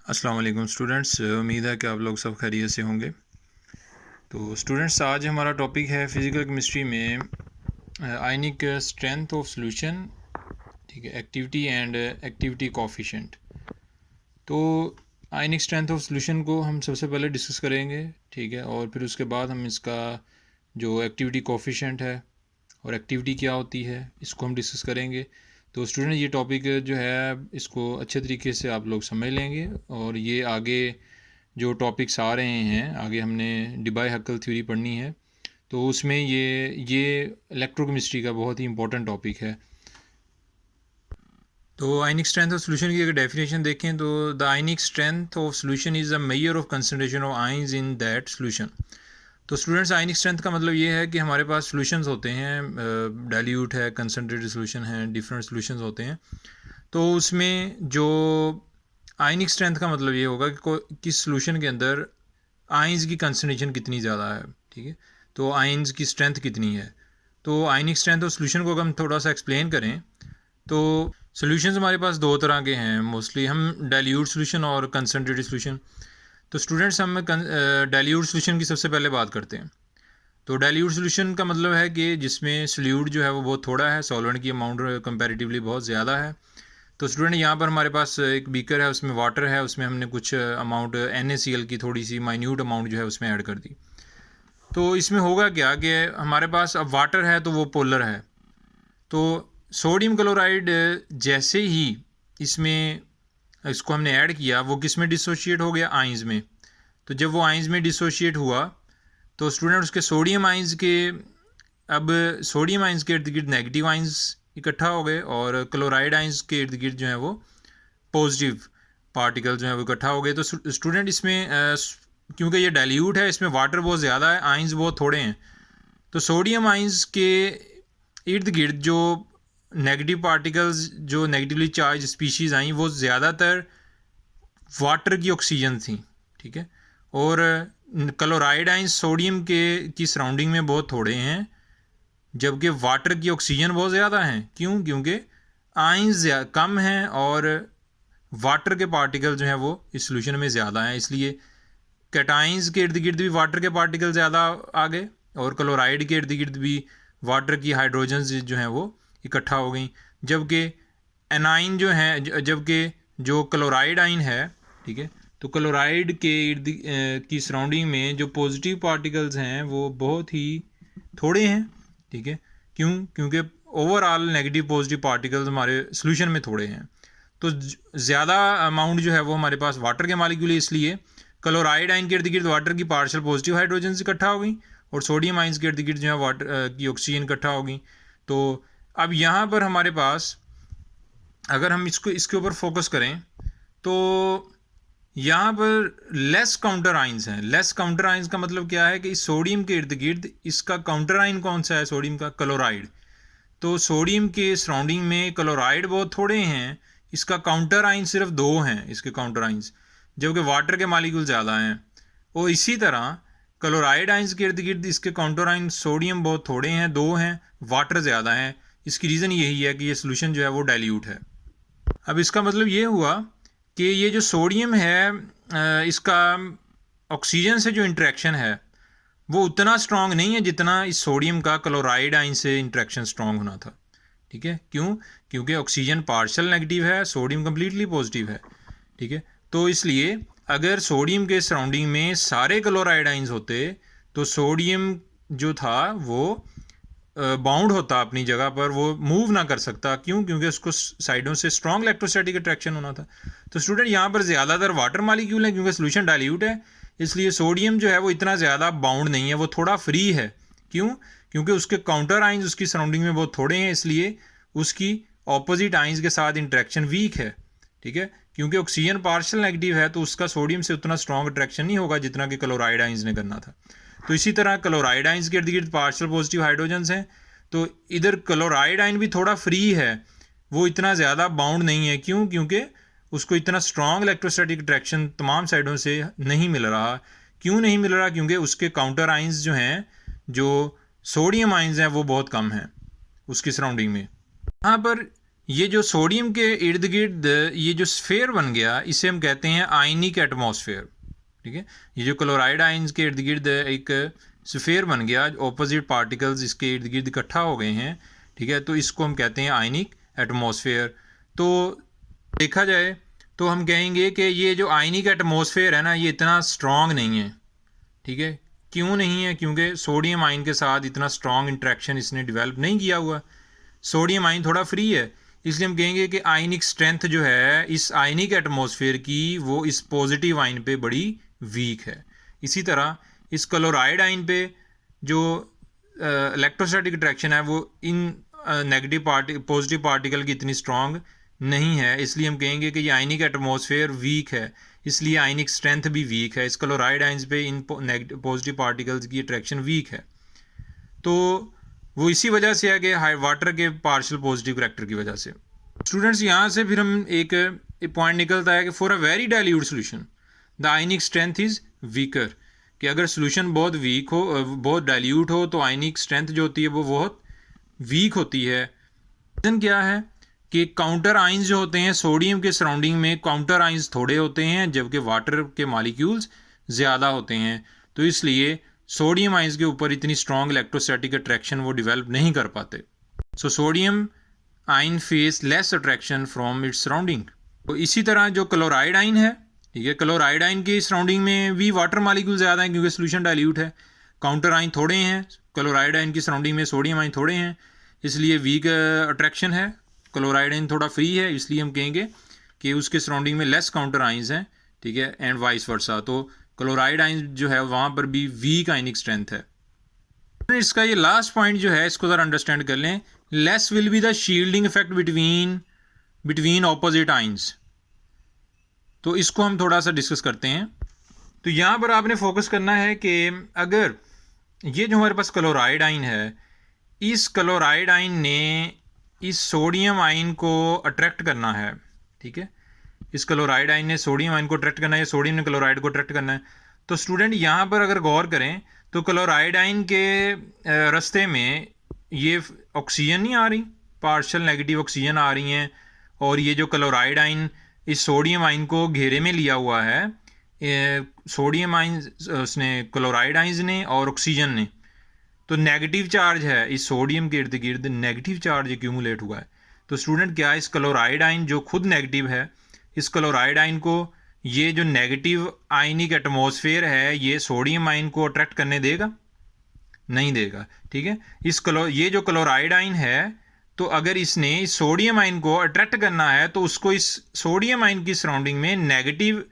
अस्सलाम वालेकुम स्टूडेंट्स, उम्मीद है कि आप लोग सब खैरियत से होंगे। तो स्टूडेंट्स, आज हमारा टॉपिक है फिज़िकल केमिस्ट्री में आयनिक स्ट्रेंथ ऑफ सॉल्यूशन, ठीक है, एक्टिविटी एंड एक्टिविटी कोफिशिएंट। तो आयनिक स्ट्रेंथ ऑफ सॉल्यूशन को हम सबसे पहले डिस्कस करेंगे, ठीक है, और फिर उसके बाद हम इसका जो एक्टिविटी कोफिशिएंट है और एक्टिविटी क्या होती है इसको हम डिस्कस करेंगे। तो स्टूडेंट, ये टॉपिक जो है इसको अच्छे तरीके से आप लोग समझ लेंगे और ये आगे जो टॉपिक्स आ रहे हैं, आगे हमने डिबाई-हक्केल थ्योरी पढ़नी है, तो उसमें ये इलेक्ट्रोकेमिस्ट्री का बहुत ही इंपॉर्टेंट टॉपिक है। तो आयनिक स्ट्रेंथ ऑफ सॉल्यूशन की अगर डेफिनेशन देखें तो the ionic strength of solution is a measure of concentration of ions in that solution. तो स्टूडेंट्स, आयनिक स्ट्रेंथ का मतलब ये है कि हमारे पास सॉल्यूशंस होते हैं, डाइल्यूट है, कंसनट्रेटेड सॉल्यूशन है, डिफरेंट सॉल्यूशंस होते हैं। तो उसमें जो आयनिक स्ट्रेंथ का मतलब ये होगा कि किस सॉल्यूशन के अंदर आयंस की कंसनट्रेशन कितनी ज़्यादा है, ठीक है, तो आयंस की स्ट्रेंथ कितनी है। तो आयनिक स्ट्रेंथ ऑफ सॉल्यूशन को अगर हम थोड़ा सा एक्सप्लेन करें तो सॉल्यूशंस हमारे पास दो तरह के हैं मोस्टली, हम डाइल्यूट सॉल्यूशन और कंसनट्रेटेड सॉल्यूशन। तो स्टूडेंट्स, हम डाइल्यूट सॉल्यूशन की सबसे पहले बात करते हैं। तो डाइल्यूट सॉल्यूशन का मतलब है कि जिसमें सॉल्यूट जो है वो बहुत थोड़ा है, सॉल्वेंट की अमाउंट कंपैरेटिवली बहुत ज़्यादा है। तो स्टूडेंट, यहाँ पर हमारे पास एक बीकर है, उसमें वाटर है, उसमें हमने कुछ अमाउंट NaCl की थोड़ी सी माइन्यूट अमाउंट जो है उसमें ऐड कर दी। तो इसमें होगा क्या कि हमारे पास अब वाटर है तो वो पोलर है। तो सोडियम क्लोराइड जैसे ही इसमें इसको हमने ऐड किया, वो किस में डिसोशिएट हो गया? आइंस में। तो जब वो आइंस में डिसोशिएट हुआ तो स्टूडेंट उसके सोडियम आइंस के, अब सोडियम आइंस के इर्द गिर्द नेगेटिव आइंस इकट्ठा हो गए और क्लोराइड आइंस के इर्द गिर्द जो है वो पॉजिटिव पार्टिकल जो है वो इकट्ठा हो गए। तो स्टूडेंट, इसमें क्योंकि ये डाइल्यूट है, इसमें वाटर बहुत ज़्यादा है, आइंस बहुत थोड़े हैं, तो सोडियम आइंस के इर्द गिर्द जो नेगेटिव पार्टिकल्स, जो नेगेटिवली चार्ज स्पीशीज़ आई, वो ज़्यादातर वाटर की ऑक्सीजन थी, ठीक है, और क्लोराइड आइंस सोडियम के की सराउंडिंग में बहुत थोड़े हैं, जबकि वाटर की ऑक्सीजन बहुत ज़्यादा हैं। क्यों? क्योंकि आइंस कम हैं और वाटर के पार्टिकल जो हैं वो इस सॉल्यूशन में ज़्यादा हैं, इसलिए कैटाइंस के इर्द गिर्द भी वाटर के पार्टिकल ज़्यादा आ गए और क्लोराइड के इर्द गिर्द भी वाटर की हाइड्रोजन जो हैं वो इकट्ठा हो गई। जबकि एनाइन जो है, जबकि जो क्लोराइड आइन है, ठीक है, तो क्लोराइड के इर्द की सराउंडिंग में जो पॉजिटिव पार्टिकल्स हैं वो बहुत ही थोड़े हैं, ठीक है। क्यों? क्योंकि ओवरऑल नेगेटिव पॉजिटिव पार्टिकल्स हमारे सॉल्यूशन में थोड़े हैं। तो ज़्यादा अमाउंट जो है वो हमारे पास वाटर के मालिक्यूल है, इसलिए क्लोराइड आइन के इर्द गिर्द वाटर की पार्शियल पॉजिटिव हाइड्रोजन इकट्ठा हो गई और सोडियम आइंस के इर्द गिर्द जो है वाटर की ऑक्सीजन इकट्ठा हो गई। तो अब यहाँ पर हमारे पास, अगर हम इसको इसके ऊपर फोकस करें तो यहाँ पर लेस काउंटर आइंस हैं। लेस काउंटर आइंस का मतलब क्या है कि इस सोडियम के इर्द गिर्द इसका काउंटर आइन कौन सा है? सोडियम का क्लोराइड। तो सोडियम के सराउंडिंग में क्लोराइड बहुत थोड़े हैं, इसका काउंटर आइन सिर्फ 2 हैं इसके काउंटर आइंस, जबकि वाटर के मालिक्यूल ज़्यादा हैं। और इसी तरह क्लोराइड आइंस के इर्द गिर्द इसके काउंटर आइन सोडियम बहुत थोड़े हैं, 2 हैं, वाटर ज़्यादा हैं। इसकी रीज़न यही है कि ये सोल्यूशन जो है वो डाइल्यूट है। अब इसका मतलब ये हुआ कि ये जो सोडियम है, इसका ऑक्सीजन से जो इंटरेक्शन है वो उतना स्ट्रॉन्ग नहीं है जितना इस सोडियम का क्लोराइड आइन से इंटरेक्शन स्ट्रॉन्ग होना था, ठीक है। क्यों? क्योंकि ऑक्सीजन पार्शियल नेगेटिव है, सोडियम कम्प्लीटली पॉजिटिव है, ठीक है। तो इसलिए अगर सोडियम के सराउंडिंग में सारे क्लोराइड आइंस होते तो सोडियम जो था वो बाउंड होता अपनी जगह पर, वो मूव ना कर सकता। क्यों? क्योंकि उसको साइडों से स्ट्रॉन्ग इलेक्ट्रोस्टैटिक अट्रैक्शन होना था। तो स्टूडेंट, यहाँ पर ज़्यादातर वाटर मालिक्यूल हैं क्योंकि सोल्यूशन डाइल्यूट है, इसलिए सोडियम जो है वो इतना ज़्यादा बाउंड नहीं है, वो थोड़ा फ्री है। क्यों? क्योंकि उसके काउंटर आइंस उसकी सराउंडिंग में बहुत थोड़े हैं, इसलिए उसकी ऑपोजिट आइंस के साथ इंटरेक्शन वीक है, ठीक है। क्योंकि ऑक्सीजन पार्शियल नेगेटिव है तो उसका सोडियम से उतना स्ट्रॉन्ग अट्रैक्शन नहीं होगा जितना कि क्लोराइड आइंस ने करना था। तो इसी तरह क्लोराइड आइंस के इर्द गिर्द पार्शियल पॉजिटिव हाइड्रोजन्स हैं, तो इधर क्लोराइड आइन भी थोड़ा फ्री है, वो इतना ज़्यादा बाउंड नहीं है। क्यों? क्योंकि उसको इतना स्ट्रॉन्ग इलेक्ट्रोस्टैटिक अट्रैक्शन तमाम साइडों से नहीं मिल रहा। क्यों नहीं मिल रहा? क्योंकि उसके काउंटर आइंस जो हैं, जो सोडियम आइंस हैं, वो बहुत कम हैं उसकी सराउंडिंग में। यहाँ पर ये जो सोडियम के इर्द गिर्द ये जो स्फेयर बन गया, इसे हम कहते हैं आयनिक एटमॉस्फेयर। ठीक है, ये जो क्लोराइड आइंस के इर्द गिर्द एक स्फेयर बन गया, ऑपोजिट पार्टिकल्स इसके इर्द गिर्द इकट्ठा हो गए हैं, ठीक है, तो इसको हम कहते हैं आयनिक एटमॉस्फेयर। तो देखा जाए तो हम कहेंगे कि ये जो आयनिक एटमॉस्फेयर है ना, ये इतना स्ट्रॉन्ग नहीं है। ठीक है, क्यों नहीं है? क्योंकि सोडियम आयन के साथ इतना स्ट्रॉन्ग इंट्रैक्शन इसने डेवलप नहीं किया हुआ। सोडियम आयन थोड़ा फ्री है, इसलिए हम कहेंगे कि आयनिक स्ट्रेंथ जो है इस आयनिक एटमॉस्फेयर की, वो इस पॉजिटिव आयन पे बड़ी वीक है। इसी तरह इस क्लोराइड आयन पे जो इलेक्ट्रोस्टैटिक अट्रैक्शन है वो इन नेगेटिव पॉजिटिव पार्टिकल की इतनी स्ट्रॉन्ग नहीं है, इसलिए हम कहेंगे कि ये आयनिक एटमॉस्फेयर वीक है, इसलिए आयनिक स्ट्रेंथ भी वीक है। इस क्लोराइड आयंस पे इन पॉजिटिव पार्टिकल्स की अट्रैक्शन वीक है। तो वो इसी वजह से है कि हाई वाटर के पार्शियल पॉजिटिव करैक्टर की वजह से। स्टूडेंट्स, यहाँ से फिर हम एक पॉइंट निकलता है कि for a very dilute solution the ionic strength is weaker, कि अगर सोल्यूशन बहुत वीक हो, बहुत डाइल्यूट हो, तो आयनिक स्ट्रेंथ जो होती है वो बहुत वीक होती है। रीज़न क्या है कि काउंटर आइंस जो होते हैं सोडियम के सराउंडिंग में, काउंटर आइंस थोड़े होते हैं जबकि वाटर के मालिक्यूल्स ज़्यादा होते हैं, तो इसलिए सोडियम आइंस के ऊपर इतनी स्ट्रॉन्ग इलेक्ट्रोस्टैटिक अट्रैक्शन वो डेवलप नहीं कर पाते। सो सोडियम आइन face less attraction from its surrounding. तो इसी तरह जो क्लोराइड आइन है, ठीक है, क्लोराइड आइन की सराउंडिंग में भी वाटर मालिक्यूल ज़्यादा हैं क्योंकि सोल्यूशन डाइल्यूट है। काउंटर आइन थोड़े हैं, क्लोराइड आइन की सराउंडिंग में सोडियम आइन थोड़े हैं, इसलिए वीक अट्रैक्शन है। क्लोराइड आइन थोड़ा फ्री है, इसलिए हम कहेंगे कि उसके सराउंडिंग में लेस काउंटर आइंस हैं, ठीक है, एंड वाइस वर्सा। तो क्लोराइड आइन जो है वहाँ पर भी वीक आयनिक स्ट्रेंथ है। इसका ये लास्ट पॉइंट जो है इसको ज़रा अंडरस्टैंड कर लें। Less will be the shielding effect between opposite ions. तो इसको हम थोड़ा सा डिस्कस करते हैं। तो यहाँ पर आपने फोकस करना है कि अगर ये जो हमारे पास क्लोराइड आइन है, इस क्लोराइड आइन ने इस सोडियम आइन को अट्रैक्ट करना है, ठीक है, इस क्लोराइड आइन ने सोडियम आइन को अट्रैक्ट करना है, सोडियम ने क्लोराइड को अट्रैक्ट करना है। तो स्टूडेंट यहाँ पर अगर गौर करें तो क्लोराइड आइन के रास्ते में ये ऑक्सीजन नहीं आ रही, पार्शियल नेगेटिव ऑक्सीजन आ रही हैं, और ये जो क्लोराइड आइन इस सोडियम आइन को घेरे में लिया हुआ है, सोडियम आइन उसने क्लोराइड आइंस ने और ऑक्सीजन ने, तो नेगेटिव चार्ज है इस सोडियम के इर्द गिर्द, नेगेटिव चार्ज एक्यूमुलेट हुआ है। तो स्टूडेंट क्या इस क्लोराइड आइन जो खुद नेगेटिव है, इस क्लोराइड आइन को ये जो नेगेटिव आयनिक एटमॉस्फेयर है ये सोडियम आइन को अट्रैक्ट करने देगा? नहीं देगा। ठीक है, ये जो क्लोराइड आइन है, तो अगर इसने इस सोडियम आइन को अट्रैक्ट करना है तो उसको इस सोडियम आइन की सराउंडिंग में नेगेटिव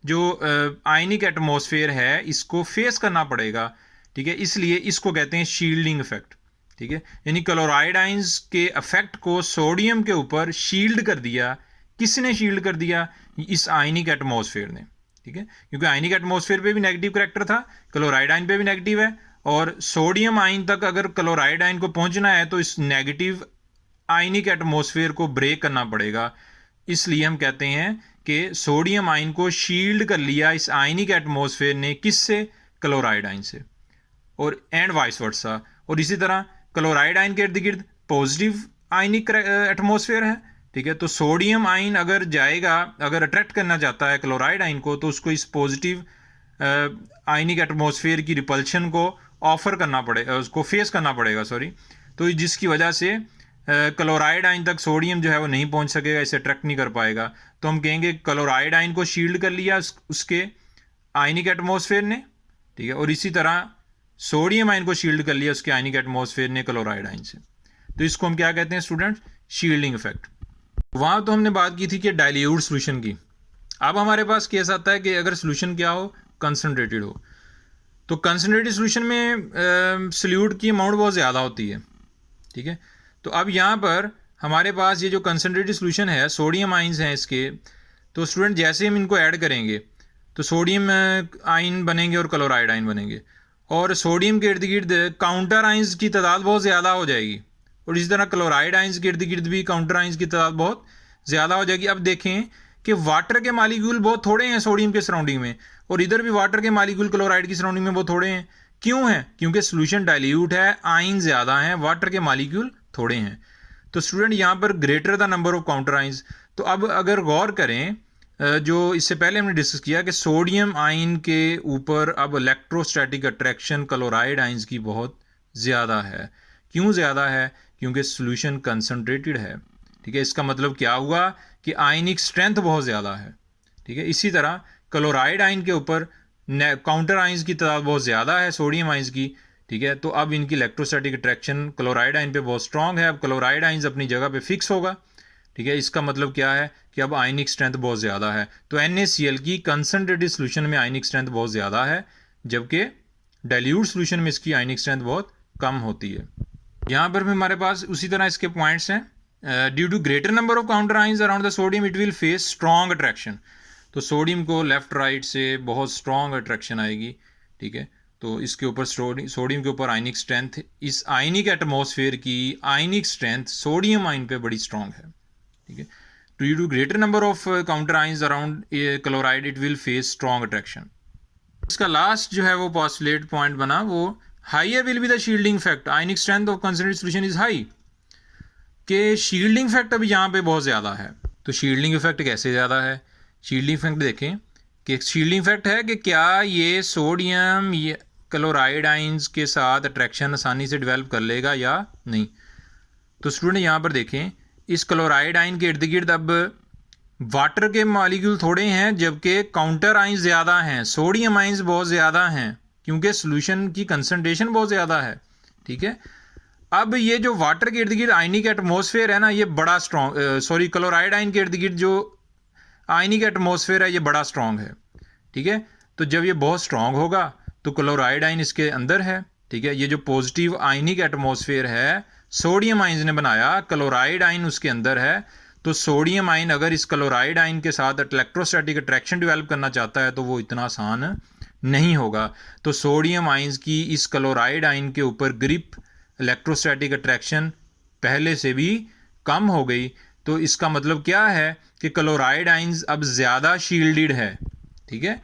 जो आयनिक एटमॉस्फेयर है इसको फेस करना पड़ेगा। ठीक है, इसलिए इसको कहते हैं शील्डिंग इफेक्ट। ठीक है, यानी क्लोराइड आइंस के इफेक्ट को सोडियम के ऊपर शील्ड कर दिया। किसने शील्ड कर दिया? इस आयनिक एटमॉस्फेयर ने। ठीक है, क्योंकि आयनिक एटमॉस्फेयर पे भी नेगेटिव करैक्टर था, क्लोराइड आइन पे भी नेगेटिव है, और सोडियम आइन तक अगर क्लोराइड आइन को पहुंचना है तो इस नेगेटिव आयनिक एटमॉस्फेयर को ब्रेक करना पड़ेगा। इसलिए हम कहते हैं कि सोडियम आइन को शील्ड कर लिया इस आयनिक एटमॉस्फेयर ने, किससे? क्लोराइड आइन से, और एंड वाइस वर्सा। और इसी तरह क्लोराइड आइन के इर्द गिर्द पॉजिटिव आयनिक एटमॉस्फेयर है। ठीक है, तो सोडियम आइन अगर जाएगा, अगर अट्रैक्ट करना चाहता है क्लोराइड आइन को, तो उसको इस पॉजिटिव आयनिक एटमॉस्फेयर की रिपल्शन को ऑफर करना पड़ेगा, उसको फेस करना पड़ेगा, सॉरी। तो जिसकी वजह से क्लोराइड आइन तक सोडियम जो है वो नहीं पहुंच सकेगा, इसे अट्रैक्ट नहीं कर पाएगा। तो हम कहेंगे क्लोराइड आइन को शील्ड कर लिया उसके आयनिक एटमॉस्फेयर ने। ठीक है, और इसी तरह सोडियम आइन को शील्ड कर लिया उसके आयनिक एटमॉस्फेयर ने क्लोराइड आइन से। तो इसको हम क्या कहते हैं स्टूडेंट? Shielding effect. वहाँ तो हमने बात की थी कि डाइल्यूट सोल्यूशन की। अब हमारे पास केस आता है कि अगर सोल्यूशन क्या हो? कंसनट्रेटेड हो। तो कंसनट्रेटेड सोल्यूशन में सोल्यूट की अमाउंट बहुत ज़्यादा होती है। ठीक है, तो अब यहाँ पर हमारे पास ये जो कंसनट्रेटेड सोल्यूशन है, सोडियम आइंस हैं इसके, तो स्टूडेंट जैसे हम इनको ऐड करेंगे तो सोडियम आइन बनेंगे और क्लोराइड आइन बनेंगे, और सोडियम के इर्द गिर्द काउंटर आइंस की तादाद बहुत ज़्यादा हो जाएगी, और इसी तरह क्लोराइड आइंस के इर्द गिर्द भी काउंटर आइंस की तादाद बहुत ज़्यादा हो जाएगी। अब देखें कि वाटर के मालिक्यूल बहुत थोड़े हैं सोडियम के सराउंडिंग में, और इधर भी वाटर के मालिक्यूल क्लोराइड की सराउंडिंग में बहुत थोड़े हैं। क्यों है? क्योंकि सोल्यूशन डाइल्यूट है, आइन ज़्यादा हैं, वाटर के मालिक्यूल थोड़े हैं। तो स्टूडेंट यहाँ पर greater the number of counter ions. तो अब अगर गौर करें, जो इससे पहले हमने डिस्कस किया कि सोडियम आयन के ऊपर अब इलेक्ट्रोस्टैटिक अट्रैक्शन क्लोराइड आयंस की बहुत ज़्यादा है। क्यों ज़्यादा है? क्योंकि सोल्यूशन कंसनट्रेटेड है। ठीक है, इसका मतलब क्या हुआ कि आयनिक स्ट्रेंथ बहुत ज़्यादा है। ठीक है, इसी तरह क्लोराइड आयन के ऊपर काउंटर आयंस की तादाद बहुत ज़्यादा है सोडियम आयंस की। ठीक है, तो अब इनकी इलेक्ट्रोस्टैटिक अट्रैक्शन क्लोराइड आयन पे बहुत स्ट्रांग है। अब क्लोराइड आयंस अपनी जगह पे फिक्स होगा। ठीक है, इसका मतलब क्या है कि अब आयनिक स्ट्रेंथ बहुत ज़्यादा है। तो NaCl की कंसनट्रेटेड सोल्यूशन में आयनिक स्ट्रेंथ बहुत ज़्यादा है, जबकि डाइल्यूट सोल्यूशन में इसकी आयनिक स्ट्रेंथ बहुत कम होती है। यहाँ पर भी हमारे पास उसी तरह इसके पॉइंट्स हैं। Due to greater number of counter ions around the sodium it will face strong attraction. तो सोडियम को लेफ्ट राइट से बहुत स्ट्रॉन्ग अट्रैक्शन आएगी। ठीक है, तो इसके ऊपर सोडियम के ऊपर आयनिक स्ट्रेंथ, इस आयनिक एटमॉस्फेयर की आयनिक स्ट्रेंथ सोडियम आयन पे बड़ी स्ट्रॉन्ग है। ठीक है, due to greater number of counter ions around chloride it will face strong attraction. इसका लास्ट जो है वो पॉस्टुलेट पॉइंट बना, वो higher will be the shielding effect ionic strength of concentrated solution is high. के शील्डिंग इफेक्ट अभी यहाँ पे बहुत ज़्यादा है। तो शील्डिंग इफेक्ट कैसे ज़्यादा है? शील्डिंग इफेक्ट देखें कि शील्डिंग इफेक्ट है कि क्या ये सोडियम ये क्लोराइड आयंस के साथ अट्रैक्शन आसानी से डेवलप कर लेगा या नहीं। तो स्टूडेंट यहाँ पर देखें, इस क्लोराइड आयन के इर्द गिर्द अब वाटर के मॉलिक्यूल थोड़े हैं, जबकि काउंटर आयंस ज़्यादा हैं, सोडियम आयंस बहुत ज़्यादा हैं, क्योंकि सोल्यूशन की कंसनट्रेशन बहुत ज़्यादा है। ठीक है, अब ये जो वाटर के इर्द गिर्द आयनिक एटमॉस्फेयर है ना, ये बड़ा स्ट्रॉन्ग, क्लोराइड आयन के इर्द गिर्द जो आयनिक एटमॉस्फेयर है ये बड़ा स्ट्रॉन्ग है। ठीक है, तो जब ये बहुत स्ट्रॉन्ग होगा तो क्लोराइड आयन इसके अंदर है। ठीक है, ये जो पॉजिटिव आयनिक एटमॉस्फेयर है सोडियम आयन ने बनाया, क्लोराइड आयन उसके अंदर है। तो सोडियम आयन अगर इस क्लोराइड आयन के साथ इलेक्ट्रोस्टैटिक अट्रैक्शन डेवलप करना चाहता है तो वो इतना आसान नहीं होगा। तो सोडियम आयंस की इस क्लोराइड आयन के ऊपर ग्रिप, इलेक्ट्रोस्टैटिक अट्रैक्शन पहले से भी कम हो गई। तो इसका मतलब क्या है कि क्लोराइड आयंस अब ज़्यादा शील्डेड है। ठीक है,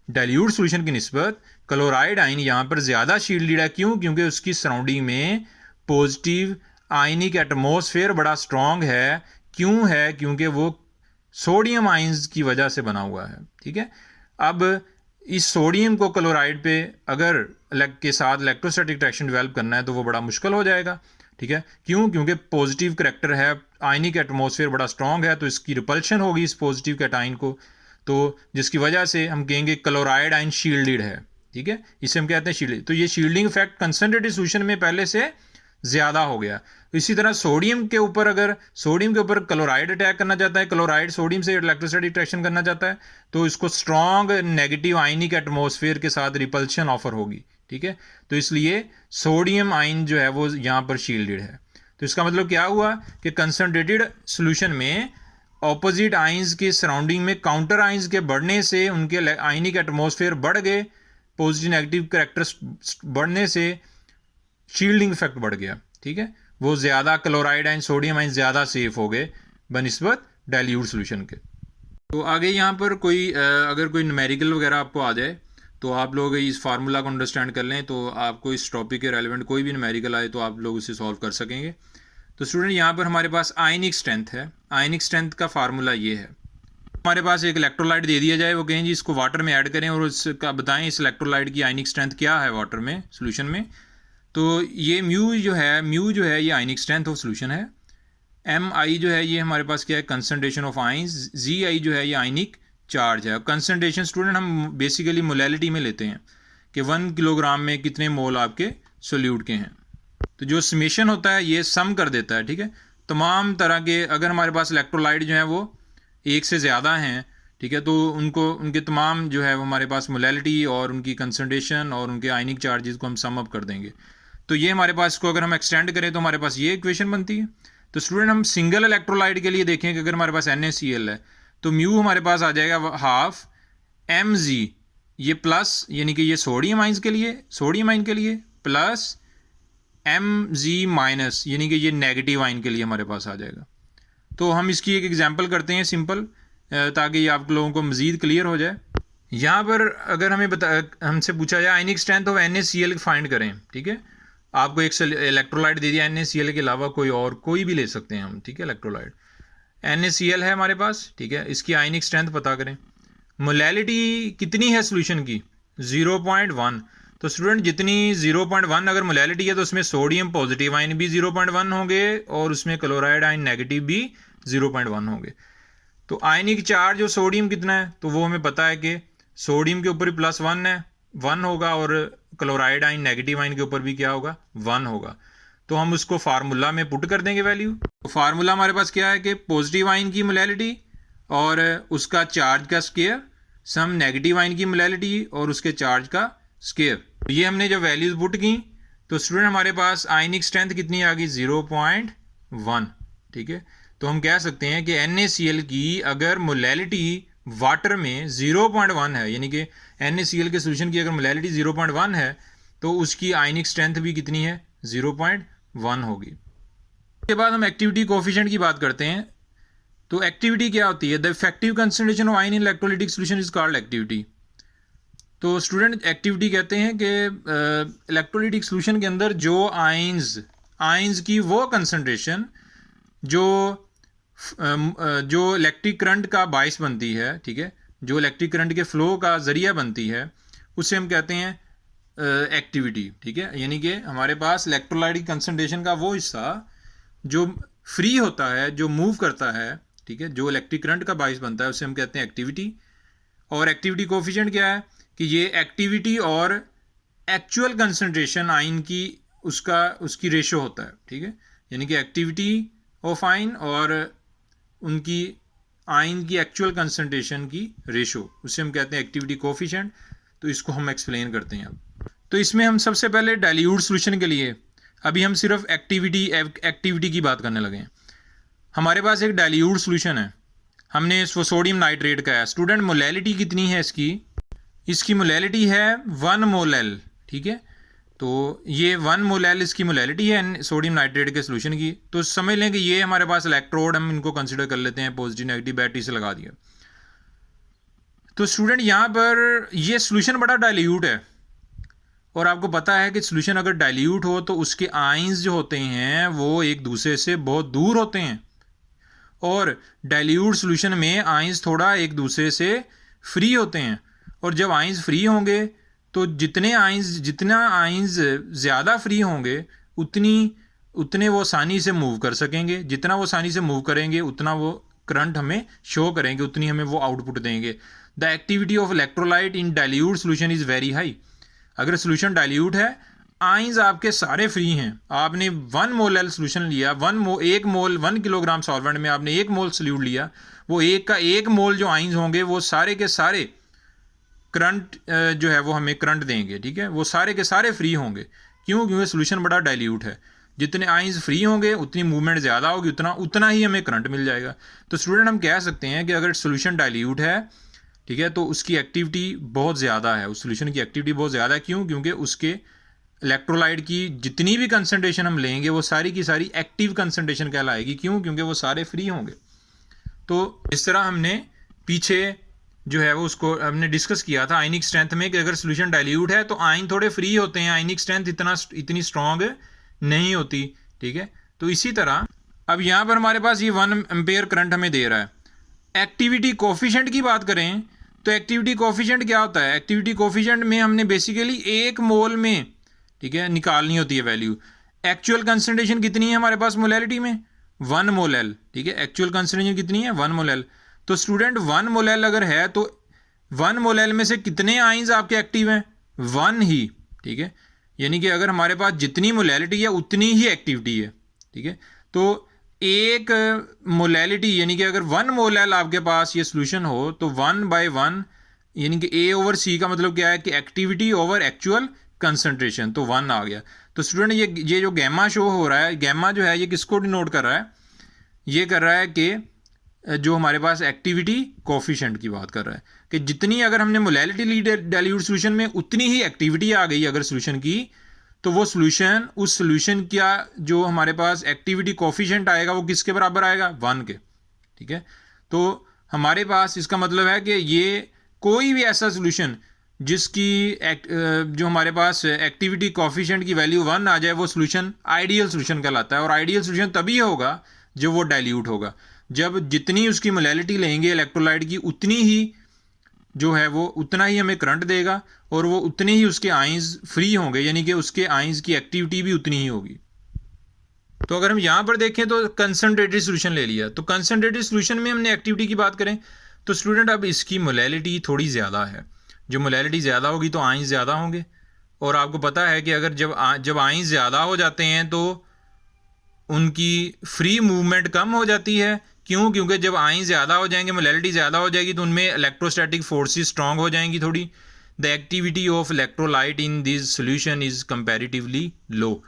डाइल्यूट सॉल्यूशन की निस्बत क्लोराइड आयन यहाँ पर ज़्यादा शील्डेड है। क्यों? क्योंकि उसकी सराउंडिंग में पॉजिटिव आयनिक एटमॉस्फेयर बड़ा स्ट्रॉन्ग है। क्यों है? क्योंकि वो सोडियम आयंस की वजह से बना हुआ है। ठीक है, अब इस सोडियम को क्लोराइड पे अगर के साथ इलेक्ट्रोस्टैटिक अट्रैक्शन डेवलप करना है तो वो बड़ा मुश्किल हो जाएगा। ठीक है, क्यों? क्योंकि पॉजिटिव करैक्टर है, आयनिक एटमॉस्फेयर बड़ा स्ट्रॉन्ग है, तो इसकी रिपल्शन होगी इस पॉजिटिव कैटाइन को, तो जिसकी वजह से हम कहेंगे क्लोराइड आयन शील्डेड है। ठीक है, इसे हम कहते हैं शील्ड। तो ये शील्डिंग इफेक्ट कंसनट्रेटेड सॉल्यूशन में पहले से ज़्यादा हो गया। इसी तरह सोडियम के ऊपर अगर सोडियम के ऊपर क्लोराइड अटैक करना चाहता है, क्लोराइड सोडियम से इलेक्ट्रोस्टैटिक अट्रैक्शन करना चाहता है, तो इसको स्ट्रॉन्ग नेगेटिव आयनिक एटमॉस्फेयर के साथ रिपल्शन ऑफर होगी। ठीक है, तो इसलिए सोडियम आयन जो है वो यहाँ पर शील्डेड है। तो इसका मतलब क्या हुआ कि कंसनट्रेटेड सॉल्यूशन में ऑपोजिट आयंस के सराउंडिंग में काउंटर आयंस के बढ़ने से उनके आयनिक एटमॉस्फेयर बढ़ गए, पॉजिटिव नेगेटिव कैरेक्टर्स बढ़ने से शील्डिंग इफेक्ट बढ़ गया। ठीक है, वो ज़्यादा क्लोराइड आयन सोडियम आयन ज़्यादा सेफ हो गए बनिस्बत डाइल्यूट सॉल्यूशन के। तो आगे यहाँ पर कोई अगर कोई न्यूमेरिकल वगैरह आपको आ जाए तो आप लोग इस फार्मूला को अंडरस्टैंड कर लें, तो आपको इस टॉपिक के रेलिवेंट कोई भी न्यूमेरिकल आए तो आप लोग उसे सॉल्व कर सकेंगे। तो स्टूडेंट यहाँ पर हमारे पास आयनिक स्ट्रेंथ है। आयनिक स्ट्रेंथ का फार्मूला ये है, हमारे पास एक इलेक्ट्रोलाइट दे दिया जाए, वो कहें जी इसको वाटर में ऐड करें और उसका बताएं इस इलेक्ट्रोलाइट की आयनिक स्ट्रेंथ क्या है वाटर में सोल्यूशन में। तो ये म्यू जो है ये आयनिक स्ट्रेंथ ऑफ सोल्यूशन है। एम आई जो है ये हमारे पास क्या है, कंसनट्रेशन ऑफ आयंस। जी आई जो है ये आयनिक चार्ज है। कंसनट्रेशन स्टूडेंट हम बेसिकली मोलैलिटी में लेते हैं कि 1 किलोग्राम में कितने मोल आपके सोल्यूट के हैं। तो जो समेशन होता है ये सम कर देता है। ठीक है, तमाम तरह के अगर हमारे पास इलेक्ट्रोलाइट जो है वो एक से ज़्यादा हैं, ठीक है, तो उनको उनके तमाम जो है वो हमारे पास मोलैलिटी और उनकी कंसनट्रेशन और उनके आयनिक चार्जेस को हम सम अप कर देंगे। तो ये हमारे पास इसको अगर हम एक्सटेंड करें तो हमारे पास ये इक्वेशन बनती है। तो स्टूडेंट हम सिंगल इलेक्ट्रोलाइट के लिए देखें कि अगर हमारे पास NaCl है तो म्यू हमारे पास आ जाएगा हाफ Mg, ये प्लस यानी कि ये सोडियम आयंस के लिए, सोडियम आयन के लिए, प्लस Mg माइनस यानी कि ये नेगेटिव आयन के लिए हमारे पास आ जाएगा। तो हम इसकी एक एग्जांपल करते हैं सिंपल, ताकि ये आप लोगों को मज़ीद क्लियर हो जाए। यहाँ पर अगर हमसे पूछा जाए आयनिक स्ट्रेंथ ऑफ NaCl फाइंड करें, ठीक है, आपको एक इलेक्ट्रोलाइट दे दिया NaCl के अलावा कोई भी ले सकते हैं हम, ठीक है। इलेक्ट्रोलाइट NaCl है हमारे पास, ठीक है। इसकी आयनिक स्ट्रेंथ पता करें। मोलैलिटी कितनी है सोल्यूशन की? 0.1। तो स्टूडेंट जितनी 0.1 अगर मोलैलिटी है तो उसमें सोडियम पॉजिटिव आयन भी 0.1 होंगे और उसमें क्लोराइड आयन नेगेटिव भी 0.1 होंगे। तो आयनिक चार्ज जो सोडियम कितना है, तो वो हमें पता है कि सोडियम के ऊपर भी +1 है, 1 होगा, और क्लोराइड आयन नेगेटिव आयन के ऊपर भी क्या होगा? 1 होगा। तो हम उसको फार्मूला में पुट कर देंगे वैल्यू। तो फार्मूला हमारे पास क्या है कि पॉजिटिव आयन की मोलैलिटी और उसका चार्ज का स्क्वायर सम नेगेटिव आयन की मोलैलिटी और उसके चार्ज का स्क्वायर। तो ये हमने जब वैल्यूज पुट की तो स्टूडेंट हमारे पास आयनिक स्ट्रेंथ कितनी आ गई? 0.1, ठीक है। तो हम कह सकते हैं कि NaCl की अगर मोलैलिटी वाटर में 0.1 है, यानी कि NaCl के सोल्यूशन की अगर मोलैलिटी 0.1 है तो उसकी आयनिक स्ट्रेंथ भी कितनी है? 0.1 होगी। उसके बाद हम एक्टिविटी कोफिशिएंट की बात करते हैं। तो एक्टिविटी क्या होती है? The effective concentration of ion in electrolytic solution is called activity. तो स्टूडेंट एक्टिविटी कहते हैं कि इलेक्ट्रोलाइटिक सोल्यूशन के अंदर जो आयंस की वो कंसंट्रेशन जो इलेक्ट्रिक करंट का बायस बनती है, ठीक है, जो इलेक्ट्रिक करंट के फ्लो का ज़रिया बनती है, उसे हम कहते हैं एक्टिविटी, ठीक है। यानी कि हमारे पास इलेक्ट्रोलाइट की कंसंट्रेशन का वो हिस्सा जो फ्री होता है, जो मूव करता है, ठीक है, जो इलेक्ट्रिक करंट का बायस बनता है, उसे हम कहते हैं एक्टिविटी। और एक्टिविटी कोफिशिएंट क्या है कि ये एक्टिविटी और एक्चुअल कंसंट्रेशन आयन की उसकी रेशो होता है, ठीक है। यानी कि एक्टिविटी ऑफ आयन और उनकी आयन की एक्चुअल कंसंट्रेशन की रेशो, उसे हम कहते हैं एक्टिविटी कोफिशिएंट। तो इसको हम एक्सप्लेन करते हैं अब। तो इसमें हम सबसे पहले डाइल्यूट सॉल्यूशन के लिए अभी हम सिर्फ एक्टिविटी की बात करने लगे हैं। हमारे पास एक डाइल्यूट सॉल्यूशन है, हमने इसको सोडियम नाइट्रेट का है। स्टूडेंट मोलैलिटी कितनी है इसकी मोलैलिटी है 1 मोल, ठीक है। तो ये 1 मोल इसकी मोलैलिटी है सोडियम नाइट्रेट के सोल्यूशन की। तो समझ लें कि ये हमारे पास इलेक्ट्रोड, हम इनको कंसिडर कर लेते हैं, पॉजिटिव नेगेटिव बैटरी से लगा दिया। तो स्टूडेंट यहाँ पर ये सोल्यूशन बड़ा डाइल्यूट है और आपको पता है कि सोल्यूशन अगर डाइल्यूट हो तो उसके आयंस जो होते हैं वो एक दूसरे से बहुत दूर होते हैं, और डाइल्यूट सोल्यूशन में आयंस थोड़ा एक दूसरे से फ्री होते हैं। और जब आयंस फ्री होंगे तो जितना आयंस ज़्यादा फ्री होंगे उतने वो आसानी से मूव कर सकेंगे। जितना वो आसानी से मूव करेंगे उतना वो करंट हमें शो करेंगे, उतनी हमें वो आउटपुट देंगे। The activity of electrolyte in dilute solution is very high. अगर सोल्यूशन डाइल्यूट है, आयंस आपके सारे फ्री हैं, आपने 1 मोल सोल्यूशन लिया, 1 किलोग्राम सॉल्वेंट में आपने 1 मोल सोल्यूट लिया, वो 1 मोल जो आयंस होंगे वो सारे के सारे करंट जो है वो हमें करंट देंगे, ठीक है। वो सारे के सारे फ्री होंगे। क्यों? क्योंकि सोल्यूशन बड़ा डाइल्यूट है। जितने आयंस फ्री होंगे उतनी मूवमेंट ज़्यादा होगी, उतना ही हमें करंट मिल जाएगा। तो स्टूडेंट हम कह सकते हैं कि अगर सोल्यूशन डाइल्यूट है, ठीक है, तो उसकी एक्टिविटी बहुत ज़्यादा है, उस सोल्यूशन की एक्टिविटी बहुत ज़्यादा है। क्यों? क्योंकि उसके इलेक्ट्रोलाइट की जितनी भी कंसंट्रेशन हम लेंगे वो सारी की सारी एक्टिव कंसंट्रेशन कहलाएगी। क्यों? क्योंकि वो सारे फ्री होंगे। तो इस तरह हमने पीछे जो है वो उसको हमने डिस्कस किया था आयनिक स्ट्रेंथ में कि अगर सोल्यूशन डाइल्यूट है तो आयन थोड़े फ्री होते हैं, आयनिक स्ट्रेंथ इतनी स्ट्रॉन्ग नहीं होती, ठीक है। तो इसी तरह अब यहाँ पर हमारे पास ये 1 एम्पेयर करंट हमें दे रहा है। एक्टिविटी कोफिशिएंट की बात करें तो एक्टिविटी कोफिशिएंट क्या होता है? एक्टिविटी कोफिशिएंट में हमने बेसिकली 1 मोल में, ठीक है, निकालनी होती है वैल्यू। एक्चुअल कंसंट्रेशन कितनी है हमारे पास मोलैलिटी में? 1 मोल, ठीक है। एक्चुअल कंसंट्रेशन कितनी है? 1 मोल। तो स्टूडेंट 1 मोल अगर है तो 1 मोल में से कितने आयंस आपके एक्टिव हैं? 1 ही, ठीक है। यानी कि अगर हमारे पास जितनी मोलैलिटी है उतनी ही एक्टिविटी है, ठीक है। तो एक मोलैलिटी यानी कि अगर 1 मोल आपके पास ये सोल्यूशन हो तो 1/1 यानी कि A/C का मतलब क्या है कि एक्टिविटी ओवर एक्चुअल कंसंट्रेशन, तो 1 आ गया। तो स्टूडेंट ये जो गैमा शो हो रहा है, गैमा जो है ये किसको डिनोट कर रहा है? ये कर रहा है कि जो हमारे पास एक्टिविटी कोफिशिएंट की बात कर रहा है कि जितनी अगर हमने मोलैलिटी ली डाइल्यूट सोल्यूशन में उतनी ही एक्टिविटी आ गई अगर सोल्यूशन की, तो वो सोल्यूशन उस सोल्यूशन का जो हमारे पास एक्टिविटी कोफिशिएंट आएगा वो किसके बराबर आएगा? 1 के, ठीक है। तो हमारे पास इसका मतलब है कि ये कोई भी ऐसा सोल्यूशन जिसकी जो हमारे पास एक्टिविटी कोफिशिएंट की वैल्यू 1 आ जाए, वो सोल्यूशन आइडियल सोल्यूशन कहलाता है। और आइडियल सोल्यूशन तभी होगा जब वो डाइल्यूट होगा, जब जितनी उसकी मोलैलिटी लेंगे इलेक्ट्रोलाइट की, उतनी ही जो है वो उतना ही हमें करंट देगा, और वो उतने ही उसके आइंस फ्री होंगे, यानी कि उसके आइंस की एक्टिविटी भी उतनी ही होगी। तो अगर हम यहाँ पर देखें तो कंसनट्रेटेड सोल्यूशन ले लिया, तो कंसनट्रेटेड सोल्यूशन में हमने एक्टिविटी की बात करें तो स्टूडेंट अब इसकी मोलैलिटी थोड़ी ज़्यादा है। जो मोलैलिटी ज़्यादा होगी तो आइंस ज़्यादा होंगे, और आपको पता है कि अगर जब आइंस ज़्यादा हो जाते हैं तो उनकी फ्री मूवमेंट कम हो जाती है। क्यों? क्योंकि जब आइंस ज़्यादा हो जाएंगे, मोलैलिटी ज़्यादा हो जाएगी, तो उनमें इलेक्ट्रोस्टैटिक फोर्सेस स्ट्रांग हो जाएंगी थोड़ी। The activity of electrolyte in this solution is comparatively low.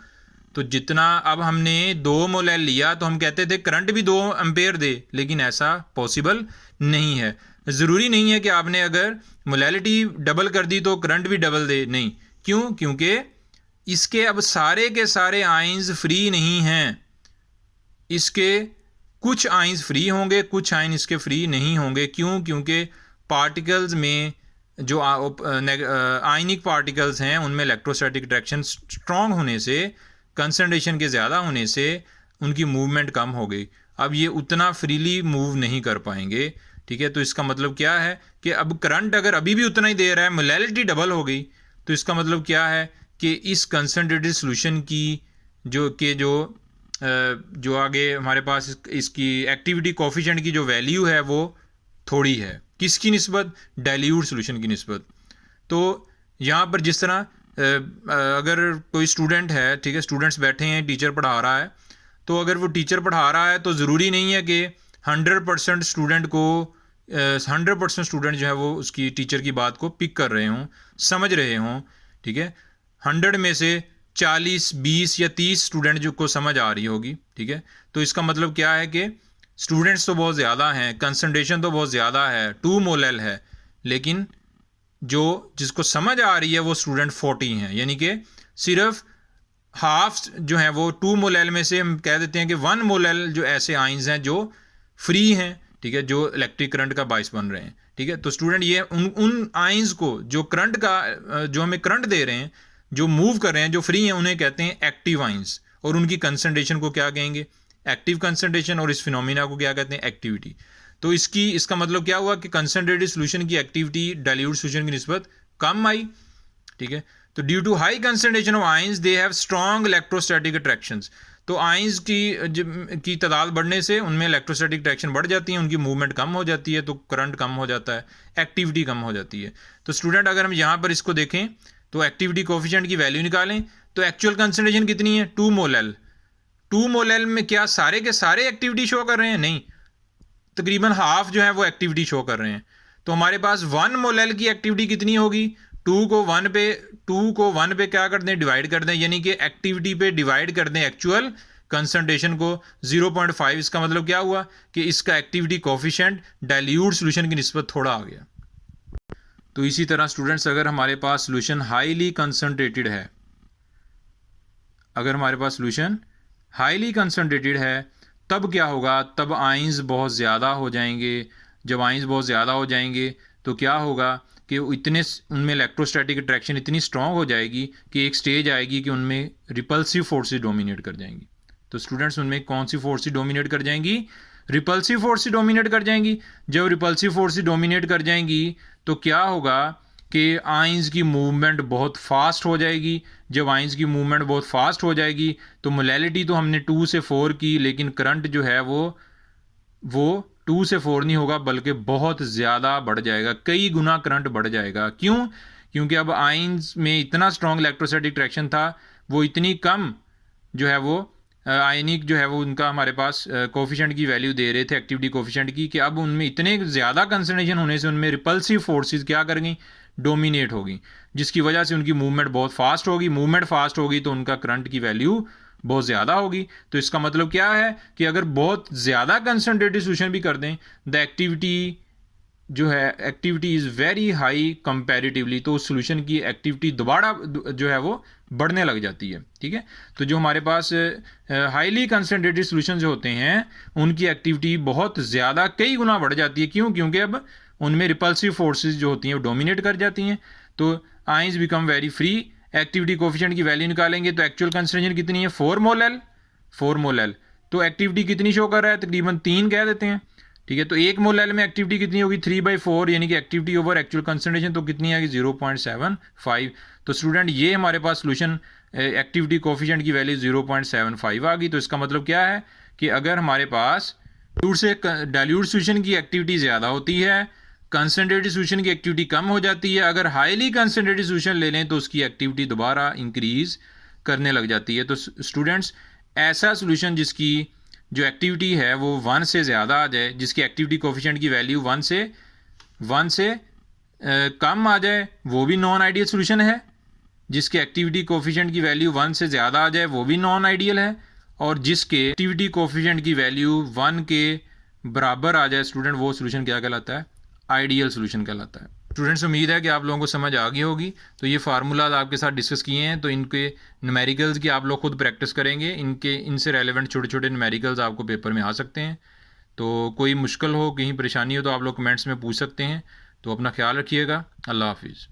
तो जितना अब हमने 2 मोलैल लिया तो हम कहते थे करंट भी 2 एम्पेयर दे, लेकिन ऐसा पॉसिबल नहीं है। ज़रूरी नहीं है कि आपने अगर मोलैलिटी डबल कर दी तो करंट भी डबल दे, नहीं। क्यों? क्योंकि इसके अब सारे के सारे आइंस फ्री नहीं हैं। इसके कुछ आइंस फ्री होंगे, कुछ आइन इसके फ्री नहीं होंगे। क्यों? क्योंकि पार्टिकल्स में जो आयनिक पार्टिकल्स हैं उनमें इलेक्ट्रोस्टैटिक अट्रैक्शन स्ट्रांग होने से, कंसंट्रेशन के ज़्यादा होने से उनकी मूवमेंट कम हो गई। अब ये उतना फ्रीली मूव नहीं कर पाएंगे, ठीक है। तो इसका मतलब क्या है कि अब करंट अगर अभी भी उतना ही दे रहा है, मोलैलिटी डबल हो गई, तो इसका मतलब क्या है कि इस कंसंट्रेटेड सॉल्यूशन की जो आगे हमारे पास इसकी एक्टिविटी कोफिशिएंट की जो वैल्यू है वो थोड़ी है। किसकी निस्बत? डाइल्यूट सॉल्यूशन की निस्बत। तो यहाँ पर जिस तरह अगर कोई स्टूडेंट है, ठीक है, स्टूडेंट्स बैठे हैं, टीचर पढ़ा रहा है, तो अगर वो टीचर पढ़ा रहा है तो ज़रूरी नहीं है कि 100% स्टूडेंट को 100% स्टूडेंट जो है वो उसकी टीचर की बात को पिक कर रहे हों, समझ रहे हों, ठीक है। 100 में से 40, 20 या 30 स्टूडेंट जो को समझ आ रही होगी, ठीक है। तो इसका मतलब क्या है कि स्टूडेंट्स तो बहुत ज़्यादा हैं, कंसंट्रेशन तो बहुत ज़्यादा है, 2 मोलल है, लेकिन जिसको समझ आ रही है वो स्टूडेंट 40 हैं। यानी कि सिर्फ हाफ जो है वो 2 मोलल में से हम कह देते हैं कि 1 मोलल जो ऐसे आइंस हैं जो फ्री हैं, ठीक है, जो इलेक्ट्रिक करंट का बाइस बन रहे हैं, ठीक है। तो स्टूडेंट ये उन आइंस को जो करंट का जो हमें करंट दे रहे हैं, जो मूव कर रहे हैं, जो फ्री हैं, उन्हें कहते हैं एक्टिव आइंस। और उनकी कंसंट्रेशन को क्या कहेंगे? Active concentration. और इस फिनोमिना को क्या कहते हैं? एक्टिविटी। तो इसका मतलब क्या हुआ कि कंसंट्रेटेड सॉल्यूशन की एक्टिविटी डाइल्यूट सॉल्यूशन की निस्बत कम आई, ठीक है। तो due to high concentration of ions they have strong electrostatic attractions. तो आइंस की तादाद बढ़ने से उनमें इलेक्ट्रोस्टैटिक अट्रैक्शन बढ़ जाती है, उनकी मूवमेंट कम हो जाती है, तो करंट कम हो जाता है, एक्टिविटी कम हो जाती है। तो स्टूडेंट अगर हम यहाँ पर इसको देखें तो एक्टिविटी कोफिशिएंट की वैल्यू निकालें तो एक्चुअल कंसंट्रेशन कितनी है? 2 मोलल। 2 मोलल में क्या सारे के सारे एक्टिविटी शो कर रहे हैं? नहीं, तकरीबन हाफ जो है वो एक्टिविटी शो कर रहे हैं। तो हमारे पास 1 मोलल की एक्टिविटी कितनी होगी? 2 को 1 पे क्या कर दें? डिवाइड कर दें, यानी कि एक्टिविटी पे डिवाइड कर दें एक्चुअल कंसंट्रेशन को 0.5। इसका मतलब क्या हुआ कि इसका एक्टिविटी कोफिशिएंट डाइल्यूट सॉल्यूशन की निस्बत थोड़ा आ गया। तो इसी तरह स्टूडेंट्स अगर हमारे पास सॉल्यूशन हाईली कंसंट्रेटेड है, अगर हमारे पास सॉल्यूशन हाईली कंसंट्रेटेड है तब क्या होगा? तब आइंस बहुत ज़्यादा हो जाएंगे। जब आइंस बहुत ज़्यादा हो जाएंगे तो क्या होगा कि उनमें इलेक्ट्रोस्टैटिक अट्रैक्शन इतनी स्ट्रांग हो जाएगी कि एक स्टेज आएगी कि उनमें रिपल्सिव फोर्सेस डोमिनेट कर जाएंगी। तो स्टूडेंट्स उनमें कौन सी फोर्सेस डोमिनेट कर जाएंगी? रिपल्सिव फोर्सेस डोमिनेट कर जाएंगी। जब रिपल्सिव फोर्सेस डोमिनेट कर जाएंगी तो क्या होगा कि आइंस की मूवमेंट बहुत फास्ट हो जाएगी। जब आइंस की मूवमेंट बहुत फास्ट हो जाएगी तो मोलैलिटी तो हमने 2 से 4 की, लेकिन करंट जो है वो 2 से 4 नहीं होगा, बल्कि बहुत ज़्यादा बढ़ जाएगा, कई गुना करंट बढ़ जाएगा। क्यों? क्योंकि अब आइंस में इतना स्ट्रॉन्ग इलेक्ट्रोस्टैटिक अट्रैक्शन था, वो इतनी कम जो है वो आयनिक जो है वो उनका हमारे पास कोफिशिएंट की वैल्यू दे रहे थे, एक्टिविटी कोफिशिएंट की, कि अब उनमें इतने ज़्यादा कंसंट्रेशन होने से उनमें रिपल्सिव फोर्सेस क्या कर गई? डोमिनेट होगी, जिसकी वजह से उनकी मूवमेंट बहुत फास्ट होगी। मूवमेंट फास्ट होगी तो उनका करंट की वैल्यू बहुत ज़्यादा होगी। तो इसका मतलब क्या है कि अगर बहुत ज़्यादा कंसंट्रेटेड सॉल्यूशन भी कर दें, द एक्टिविटी जो है activity is very high comparatively, तो उस सॉल्यूशन की एक्टिविटी दोबारा जो है वो बढ़ने लग जाती है, ठीक है। तो जो हमारे पास हाईली कंसंट्रेटेड सॉल्यूशन जो होते हैं उनकी एक्टिविटी बहुत ज़्यादा कई गुना बढ़ जाती है। क्यों? क्योंकि अब उनमें रिपल्सिव फोर्सेस जो होती हैं वो डोमिनेट कर जाती हैं, तो ions become very free. Activity coefficient की वैल्यू निकालेंगे तो एक्चुअल कंसंट्रेशन कितनी है, 4 मोल एल, 4 मोल एल। तो एक्टिविटी कितनी शो कर रहा है, तकरीबन 3 कह देते हैं, ठीक है। तो 1 मोल एल में एक्टिविटी कितनी होगी, 3/4, यानी कि एक्टिविटी ओवर एक्चुअल कंसंट्रेशन तो कितनी आएगी, 0.75। तो स्टूडेंट ये हमारे पास सोल्यूशन एक्टिविटी कोफिशिएंट की वैल्यू 0.75 आ गई। तो इसका मतलब क्या है कि अगर हमारे पास डाइल्यूट सोल्यूशन की एक्टिविटी ज़्यादा होती है, कंसनट्रेटेड सोल्यूशन की एक्टिविटी कम हो जाती है, अगर हाईली कंसनट्रेटेड सोल्यूशन ले लें तो उसकी एक्टिविटी दोबारा इंक्रीज करने लग जाती है। तो स्टूडेंट्स ऐसा सोल्यूशन जिसकी जो एक्टिविटी है वो 1 से ज़्यादा आ जाए, जिसकी एक्टिविटी कोफिशिएंट की वैल्यू 1 से कम आ जाए, वो भी नॉन आइडियल सोल्यूशन है। जिसके एक्टिविटी कोफिशिएंट की वैल्यू 1 से ज़्यादा आ जाए वो भी नॉन आइडियल है। और जिसके एक्टिविटी कोफिशिएंट की वैल्यू 1 के बराबर आ जाए स्टूडेंट, वो सोल्यूशन क्या कहलाता है, आइडियल सोल्यूशन कहलाता है। स्टूडेंट्स उम्मीद है कि आप लोगों को समझ आ गई होगी। तो ये फार्मूलाज आपके साथ डिस्कस किए हैं, तो इनके न्यूमेरिकल्स की आप लोग खुद प्रैक्टिस करेंगे, इनसे रेलेवेंट छोटे छोटे न्यूमेरिकल्स आपको पेपर में आ सकते हैं। तो कोई मुश्किल हो, कहीं परेशानी हो तो आप लोग कमेंट्स में पूछ सकते हैं। तो अपना ख्याल रखिएगा। अल्लाह हाफिज़।